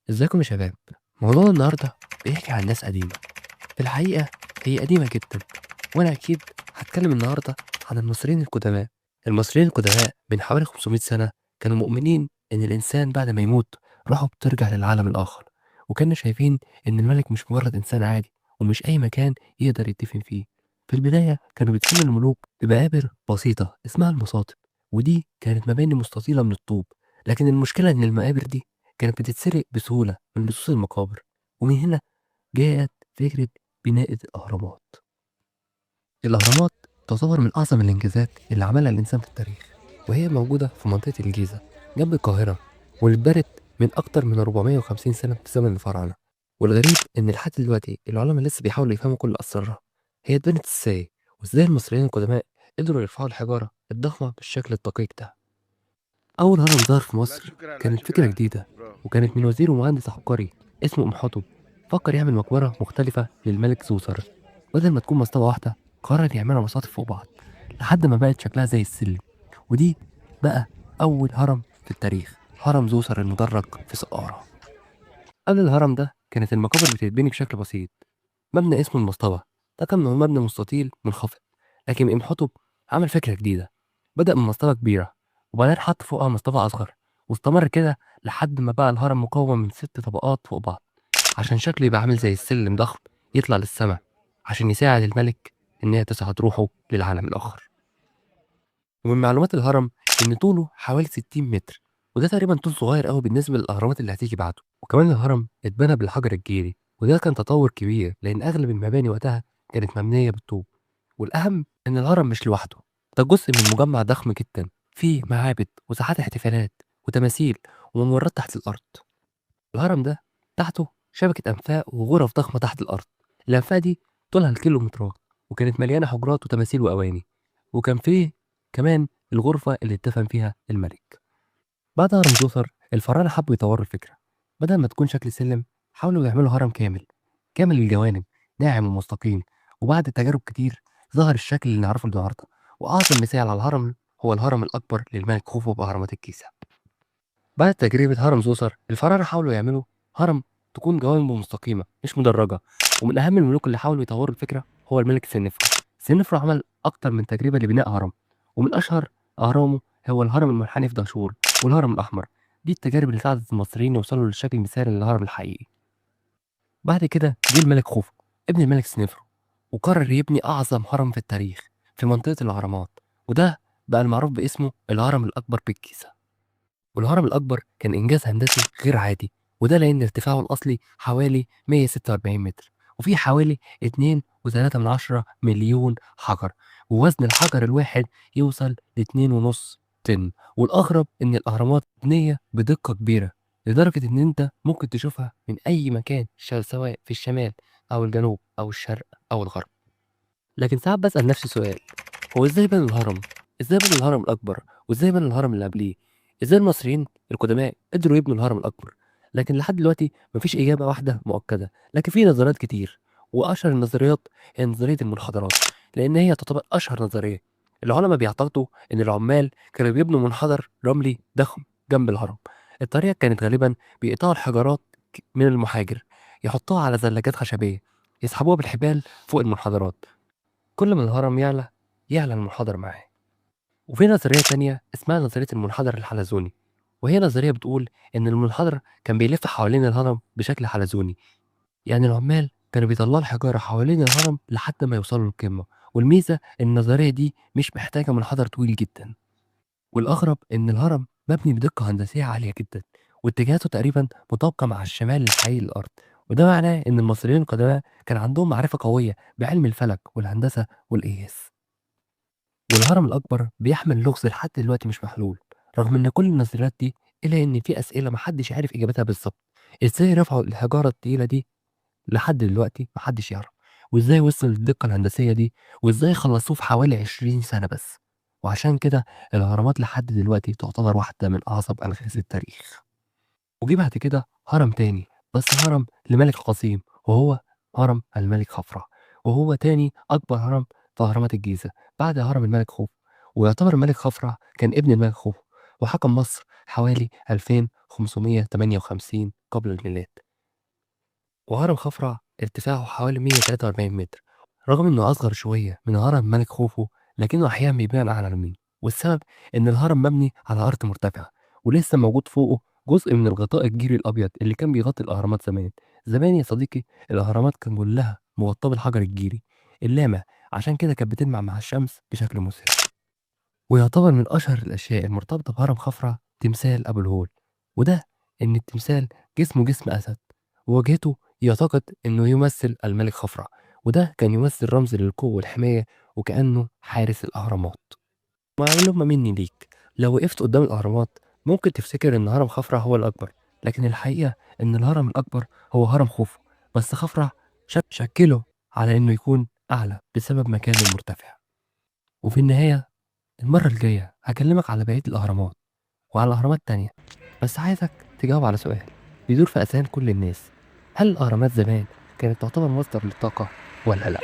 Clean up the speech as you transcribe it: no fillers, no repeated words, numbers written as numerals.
ازيكم يا شباب. موضوع النهارده بيحكي عن ناس قديمة. في الحقيقة هي قديمة جدا، وانا اكيد هتكلم النهارده عن المصريين القدماء. المصريين القدماء من حوالي 500 سنة كانوا مؤمنين ان الانسان بعد ما يموت روحه بترجع للعالم الاخر، وكانوا شايفين ان الملك مش مجرد انسان عادي ومش اي مكان يقدر يدفن فيه. في البداية كانوا بيدفنوا الملوك بمقابر بسيطة اسمها المصاطب، ودي كانت مباني مستطيلة من الطوب. لكن المشكلة ان المقابر دي كانت بتتسرق بسهولة من لصوص المقابر، ومن هنا جاءت فكرة بناء الأهرامات. الأهرامات تعتبر من أعظم الإنجازات اللي عملها الإنسان في التاريخ، وهي موجودة في منطقة الجيزة جنب القاهرة، واللي اتبنت من أكتر من 450 سنة في زمن الفراعنة. والغريب إن لحد دلوقتي العلماء لسه بيحاولوا يفهموا كل أسرارها. هي اتبنت إزاي؟ وإزاي المصريين القدماء قدروا يرفعوا الحجارة الضخمة بالشكل الدقيق ده؟ أول هرم ظهر في لا مصر شكرا، لا كانت فكرة شكرا. جديدة، برافو، وكانت ثانك من يو. وزير ومهندس عبقري اسمه أم حتب. فكر يعمل مقبرة مختلفة للملك زوسر. بدل ما تكون مصطبة واحدة قرر يعملها مصاطب فوق بعض لحد ما بقت شكلها زي السلم. ودي بقى أول هرم في التاريخ، هرم زوسر المدرج في سقارة. قبل الهرم ده كانت المقابر بتتبني بشكل بسيط. مبنى اسمه المصطبة ده كان مبنى مستطيل منخفض، لكن إمحتب عمل فكرة جديدة. بدأ من مصطبة كبيرة وبعدين حط فوقها مصطبة أصغر، واستمر كده لحد ما بقى الهرم مكون من 6 طبقات فوق بعض عشان شكله يبقى عامل زي السلم ضخم يطلع للسماء، عشان يساعد الملك إن هي تصعد روحه للعالم الآخر. ومن معلومات الهرم إن طوله حوالي 60 متر، وده تقريبا طول صغير قوي بالنسبة للأهرامات اللي هتيجي بعده. وكمان الهرم اتبنى بالحجر الجيري، وده كان تطور كبير لأن أغلب المباني وقتها كانت مبنية بالطوب. والأهم إن الهرم مش لوحده، ده جزء من مجمع ضخم جدا فيه معابد وساحات احتفالات وتماثيل وممرات تحت الأرض. الهرم ده تحته شبكة أنفاق وغرف ضخمة تحت الأرض. الأنفاق دي طولها الكيلومترات، وكانت مليانة حجرات وتماثيل وأواني. وكان فيه كمان الغرفة اللي اتدفن فيها الملك. بعد هرم زوسر الفراعنة حبوا يطوروا الفكرة. بدل ما تكون شكل سلم حاولوا يعملوا هرم كامل، كامل الجوانب، ناعم ومستقيم. وبعد تجارب كتير ظهر الشكل اللي نعرفه النهارده. وأعظم مثال على الهرم هو الهرم الأكبر للملك خوفو بأهرامات الجيزة. بعد تجربة هرم زوسر الفراعنة حاولوا يعملوا هرم تكون جوانبه مستقيمة مش مدرجة. ومن أهم الملوك اللي حاولوا يطوروا الفكرة هو الملك سنفرو. سنفرو عمل أكتر من تجربة لبناء هرم، ومن أشهر أهرامه هو الهرم المنحني في دهشور والهرم الأحمر. دي التجارب اللي ساعدت المصريين يوصلوا للشكل المثالي للهرم الحقيقي. بعد كده جه الملك خوفو ابن الملك سنفرو، وقرر يبني أعظم هرم في التاريخ في منطقة الأهرامات، وده بقى المعروف باسمه الهرم الأكبر بالجيزة. والهرم الأكبر كان إنجاز هندسي غير عادي، وده لأن ارتفاعه الأصلي حوالي 146 متر، وفيه حوالي 2.3 مليون حجر، ووزن الحجر الواحد يوصل ل2.5 طن. والأغرب إن الأهرامات مبنية بدقة كبيرة لدرجة إن أنت ممكن تشوفها من أي مكان سواء في الشمال أو الجنوب أو الشرق أو الغرب. لكن ساعات بسأل نفسي سؤال، هو إزاي بنوا الهرم؟ إزاي بنوا الهرم الأكبر؟ وإزاي بنوا الهرم اللي قبليه؟ إزاي المصريين القدماء قدروا يبنوا الهرم الأكبر؟ لكن لحد دلوقتي مفيش إجابة واحدة مؤكدة، لكن في نظريات كتير. وأشهر النظريات هي نظرية المنحدرات، لأن هي تعتبر أشهر نظرية. العلماء بيعتقدوا إن العمال كانوا بيبنوا منحدر رملي ضخم جنب الهرم. الطريقة كانت غالبا بيقطعوا الحجرات من المحاجر، يحطوها على زلاجات خشبية، يسحبوها بالحبال فوق المنحدرات. كل ما الهرم يعلى المنحدر معاه. وفي نظرية تانية اسمها نظرية المنحدر الحلزوني، وهي نظرية بتقول إن المنحدر كان بيلف حوالين الهرم بشكل حلزوني. يعني العمال كانوا بيطلعوا الحجارة حوالين الهرم لحد ما يوصلوا للقمة. والميزة إن النظرية دي مش محتاجة منحدر طويل جدا. والأغرب إن الهرم مبني بدقة هندسية عالية جدا، واتجاهاته تقريبا مطابقة مع الشمال الحقيقي للأرض. وده معناه إن المصريين القدماء كان عندهم معرفة قوية بعلم الفلك والهندسة والقياس. والهرم الأكبر بيحمل لغز لحد دلوقتي مش محلول، رغم إن كل النظريات دي، إلا إن في أسئلة محدش عارف إجابتها بالظبط. إزاي رفعوا الحجارة التقيلة دي؟ لحد دلوقتي محدش يعرف. وإزاي وصلوا للدقة الهندسية دي؟ وإزاي خلصوه في حوالي 20 سنة بس؟ وعشان كده الأهرامات لحد دلوقتي تعتبر واحدة من أعظم أنغاز التاريخ. وجي بعد كده هرم تاني، بس هرم لملك قصيم، وهو هرم الملك خفرع. وهو تاني أكبر هرم في أهرامات الجيزة بعد هرم الملك خوف. ويعتبر الملك خفرع كان ابن الملك خوف، وحكم مصر حوالي 2558 قبل الميلاد، وهرم خفرع ارتفاعه حوالي 143 متر، رغم إنه أصغر شوية من هرم الملك خوفو لكنه أحيانا بيبان أعلى منه، والسبب إن الهرم مبني على أرض مرتفعة ولسه موجود فوقه جزء من الغطاء الجيري الأبيض اللي كان بيغطي الأهرامات زمان. زمان يا صديقي الأهرامات كان كلها مغطاة بالحجر الجيري اللامع، عشان كده كانت بتلمع مع الشمس بشكل مذهل. ويعتبر من أشهر الأشياء المرتبطة بهرم خفرع تمثال أبو الهول، وده إن التمثال جسمه جسم أسد، وواجهته يعتقد إنه يمثل الملك خفرع، وده كان يمثل رمز للقوة والحماية وكأنه حارس الأهرامات. معلومة مني ليك، لو وقفت قدام الأهرامات ممكن تفتكر إن هرم خفرع هو الأكبر، لكن الحقيقة إن الهرم الأكبر هو هرم خوفو، بس خفرع شكله على إنه يكون أعلى بسبب مكانه المرتفع. وفي النهاية المرة الجاية هكلمك على بقية الأهرامات وعلى أهرامات تانية، بس عايزك تجاوب على سؤال بيدور في أذهان كل الناس: هل الأهرامات زمان كانت تعتبر مصدر للطاقة ولا لأ؟